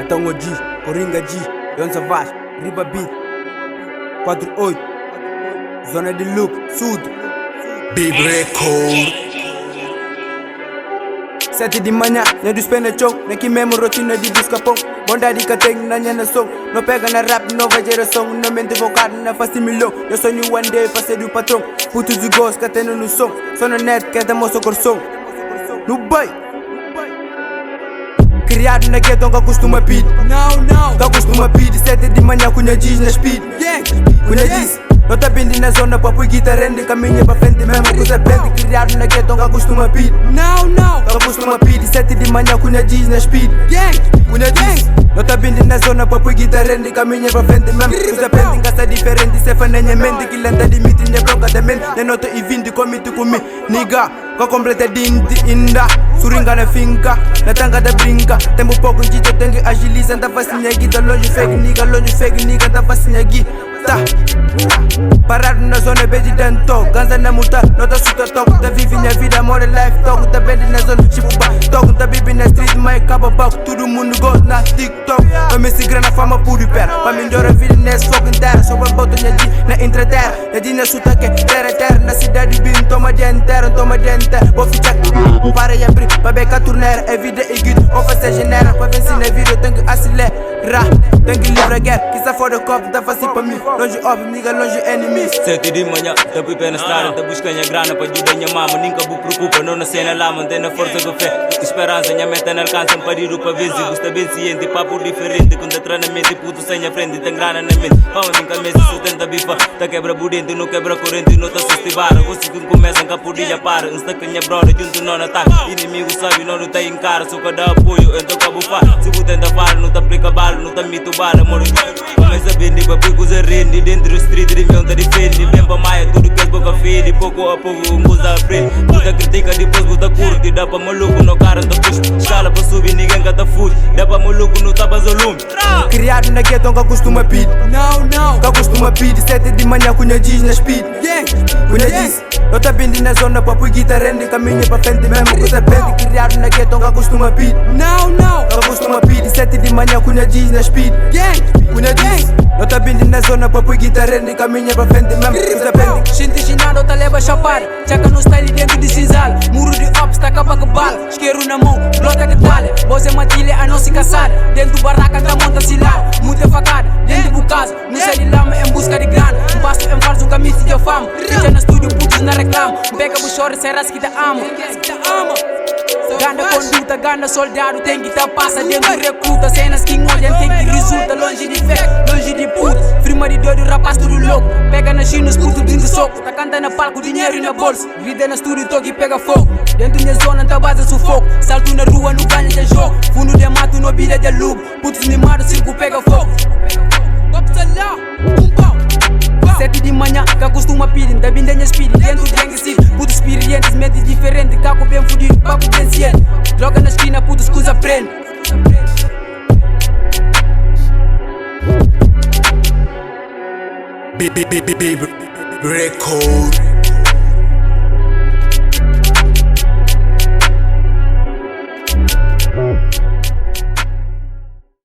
Matango G, Coringa G, Yon Savage, Riba Beat 48, Zona de Look, Sud Big Record 7 de manhã, nem dos pés na chow, nem que mesmo rotina de busca pão. Bondade que tenho na minha nação, não pega na rap, nova geração. Não mente vocado, não faz milhão. Eu sonho one day pra ser o patrão. Putos e gostos que tenho no som, só na net que é moça coração. No bem criado na gueto, que costuma pedir. Não, que costuma pedir. 7 de manhã, cunha diz na speed. Cunha diz. Não tá bem na zona pra pôr guitarra rende. Caminha pra frente mesmo com serpente. Criado na gueto, que costuma pedir. Não, que costuma pedir. 7 de manhã, cunha diz na speed. Cunha diz. Não tá bem na zona pra pôr guitarra rende. Caminha pra frente mesmo com serpente. Em casa diferente, se fã na minha mente. Que lenta de mito, minha bronca da mente. Nem nota e vinde comigo comigo. Niga, que completa de inda. Suringa na finca, na tanga da brinca. Tempo pouco de eu tenho que agilizar. Tá facinha aqui, tá longe fake nigga, tá facinha aqui. Tá parado na zona, beijo dentro. Ganza na multa, não tá suta toco. Tá vive minha vida, more life toco. Tá bem na zona, tipo ba toco. Tá vive na street, mas acaba pouco. Todo mundo gosta na TikTok. Eu me segura na fama puro e pera. Pra melhorar a vida nesse fogo inteiro. Só pra botar minha G na intraterra. Na G na suta que terra. Na cidade bim, toma dianteira. Vou ficar para e abrir, pra becar torneira. É vida e guido, ou fazer genera. Pra vencer na vida eu tenho que acelerar. Tenho que livrar a guerra, que se for do copo, tá fácil pra mim. Longe óbvio, nigga, longe enemies. 7 de manhã, tá pipa na estrada, tá buscando a grana pra ajudar minha mama. Nunca me preocupa, não nascer na lama, tem na força com fé. Esperança, minha meta não alcança, para ir para vencer. Gusta bem ciente, papo diferente. Quando tá na mente, puto sem a frente, tem grana na mente. Pão, nunca me sustenta bifa, tá quebra budente, não quebra corrente, não tá sustibara. Você que começa, nunca podia para. Insta que minha brother, junto não ataca. Inimigo sabe, não tá em cara, só que dá apoio, então cabo far. Se você tenta falar, não tá aplica bala, não tá mito bala, moro. Começa a vender, pra pico se rende. Dentro do street, rivião tá defende. Vem pra maia, tudo que é boca fede. Pouco a pouco, um goza aprende. Puta critica, depois puta curte. Dá pra maluco, no cara tá puxa. Escala pra subir, ninguém cata fude. Dá pra maluco, no tapa volume. Criado na gueto, que costuma pedir. Não, que costuma pedir. 7 de manhã, cunha diz na speed. Cunha diz. Não tá bem na zona pra pôr guitarra rende. Caminha pra frente mesmo com serpente. Criado na gueto, que costuma pedir. Não, que costuma pedir. 7 de manhã, cunha diz na speed. Cunha diz. Não tá bem na zona pra pôr guitarra rende. Caminha pra frente mesmo com serpente. Shinti chinado, tá leva chapar. Checa no style dentro de cinzal. Muro de ops, tá capa que bala. Isqueiro na mão, blota que talha. Boze matilha, a não se caçar. Dentro do barraca, tá monta cilar. Muita facada, dentro do casa. No sai de lama em busca de grana. Um passo em falso, um caminho de fama. Fica no estúdio, putos na reclama. Pega o choro, serás que te ama. Ganda conduta, ganda soldado. Tem que tá passa dentro do recruta. Cenas que olham, tem que resulta. Longe de fé, longe de puto. Frima de doido, rapaz tudo louco. Pega na china, os putos brincam soco. Tá cantando na palco, dinheiro e na bolsa. Vida na estúdio, toque e pega fogo. Dentro da zona, tá base sufoco. Salto na rua, no ganho de jogo. Fundo de mato, no vida de lugo. Putos mimados, circo pega fogo. 7 de manhã, que costuma pedir, tá vindo na speed. Dentro do gangue city, putos experientes, mente diferente. Caco bem fudido, papo bem ciente. Droga na esquina, putos que aprende. Big Record